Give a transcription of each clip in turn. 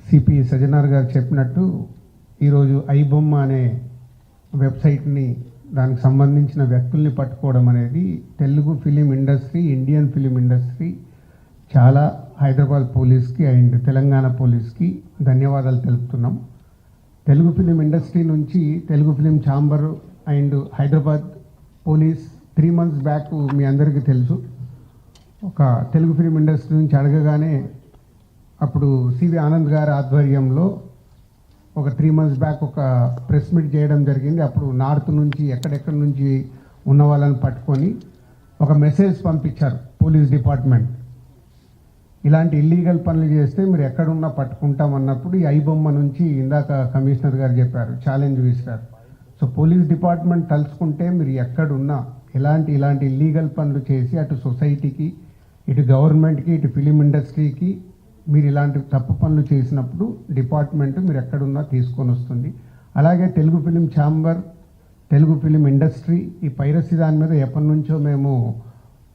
CP Sajjanar గారు చెప్పినట్టు ఈరోజు ఐబొమ్మ అనే వెబ్సైట్ని దానికి సంబంధించిన వ్యక్తుల్ని పట్టుకోవడం అనేది Telugu film industry, Indian film industry చాలా హైదరాబాద్ పోలీస్కి అండ్ తెలంగాణ పోలీస్కి ధన్యవాదాలు తెలుపుతున్నాం. తెలుగు ఫిలిం ఇండస్ట్రీ నుంచి Telugu film chamber and Hyderabad police 3 months back మీ అందరికీ తెలుసు, ఒక తెలుగు ఫిలిం ఇండస్ట్రీ నుంచి అడగగానే అప్పుడు సివి ఆనంద్ గారి ఆధ్వర్యంలో ఒక 3 months బ్యాక్ ఒక ప్రెస్ మీట్ చేయడం జరిగింది. అప్పుడు నార్త్ నుంచి ఎక్కడెక్కడి నుంచి ఉన్న వాళ్ళని పట్టుకొని ఒక మెసేజ్ పంపించారు పోలీస్ డిపార్ట్మెంట్, ఇలాంటి ఇల్లీగల్ పనులు చేస్తే మీరు ఎక్కడున్నా పట్టుకుంటామన్నప్పుడు ఈ ఐబొమ్మ నుంచి ఇందాక కమిషనర్ గారు చెప్పారు, ఛాలెంజ్ విసిరారు. సో పోలీస్ డిపార్ట్మెంట్ తలుచుకుంటే మీరు ఎక్కడున్నా ఇలాంటి ఇల్లీగల్ పనులు చేసి అటు సొసైటీకి, ఇటు గవర్నమెంట్కి, ఇటు ఫిలిం ఇండస్ట్రీకి మీరు ఇలాంటి తప్పు పనులు చేసినప్పుడు డిపార్ట్మెంట్ మీరు ఎక్కడున్నా తీసుకొని వస్తుంది. అలాగే Telugu film chamber, Telugu film industry ఈ పైరసీ దాని మీద ఎప్పటి నుంచో మేము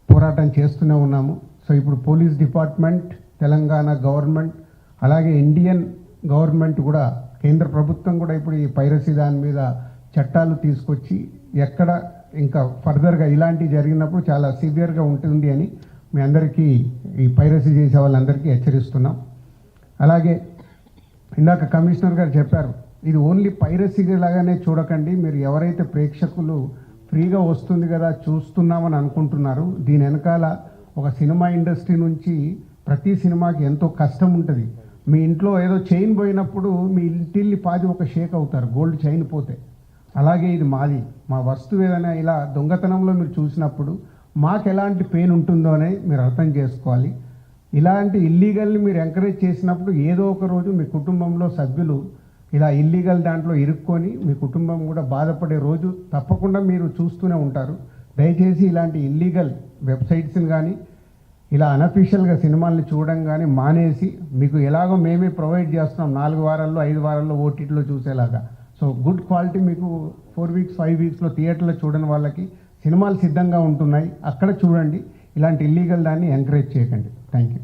పోరాటం చేస్తూనే ఉన్నాము. సో ఇప్పుడు పోలీస్ డిపార్ట్మెంట్, తెలంగాణ గవర్నమెంట్, అలాగే ఇండియన్ గవర్నమెంట్ కూడా, కేంద్ర ప్రభుత్వం కూడా ఇప్పుడు ఈ పైరసీ దాని మీద చట్టాలు తీసుకొచ్చి ఎక్కడ ఇంకా ఫర్దర్గా ఇలాంటివి జరిగినప్పుడు చాలా సివియర్గా ఉంటుంది అని మీ అందరికీ, ఈ పైరసీ చేసే వాళ్ళందరికీ హెచ్చరిస్తున్నాం. అలాగే ఇందాక కమిషనర్ గారు చెప్పారు, ఇది ఓన్లీ పైరసీ లాగానే చూడకండి, మీరు ఎవరైతే ప్రేక్షకులు ఫ్రీగా వస్తుంది కదా చూస్తున్నామని అనుకుంటున్నారు, దీని వెనకాల ఒక సినిమా ఇండస్ట్రీ నుంచి ప్రతి సినిమాకి ఎంతో కష్టం ఉంటుంది. మీ ఇంట్లో ఏదో చైన్ పోయినప్పుడు మీ ఇంటిల్ని పాది ఒక షేక్ అవుతారు, గోల్డ్ చైన్ పోతే. అలాగే ఇది మాది, మా వస్తువు ఏదైనా ఇలా దొంగతనంలో మీరు చూసినప్పుడు మాకు ఎలాంటి పెయిన్ ఉంటుందో అని మీరు అర్థం చేసుకోవాలి. ఇలాంటి ఇల్లీగల్ని మీరు ఎంకరేజ్ చేసినప్పుడు ఏదో ఒక రోజు మీ కుటుంబంలో సభ్యులు ఇలా ఇల్లీగల్ దాంట్లో ఇరుక్కొని మీ కుటుంబం కూడా బాధపడే రోజు తప్పకుండా మీరు చూస్తూనే ఉంటారు. దయచేసి ఇలాంటి ఇల్లీగల్ వెబ్సైట్స్ని కానీ ఇలా అనఫీషియల్గా సినిమాల్ని చూడడం కానీ మానేసి, మీకు ఎలాగో మేమే ప్రొవైడ్ చేస్తున్నాం 4 వారాల్లో 5 వారాల్లో ఓటీటీలో చూసేలాగా. సో గుడ్ క్వాలిటీ మీకు 4 weeks 5 weeksలో థియేటర్లో చూడని వాళ్ళకి సినిమాలు సిద్ధంగా ఉంటున్నాయి, అక్కడ చూడండి. ఇలాంటి ఇల్లీగల్ దాన్ని ఎంకరేజ్ చేయకండి. Thank you.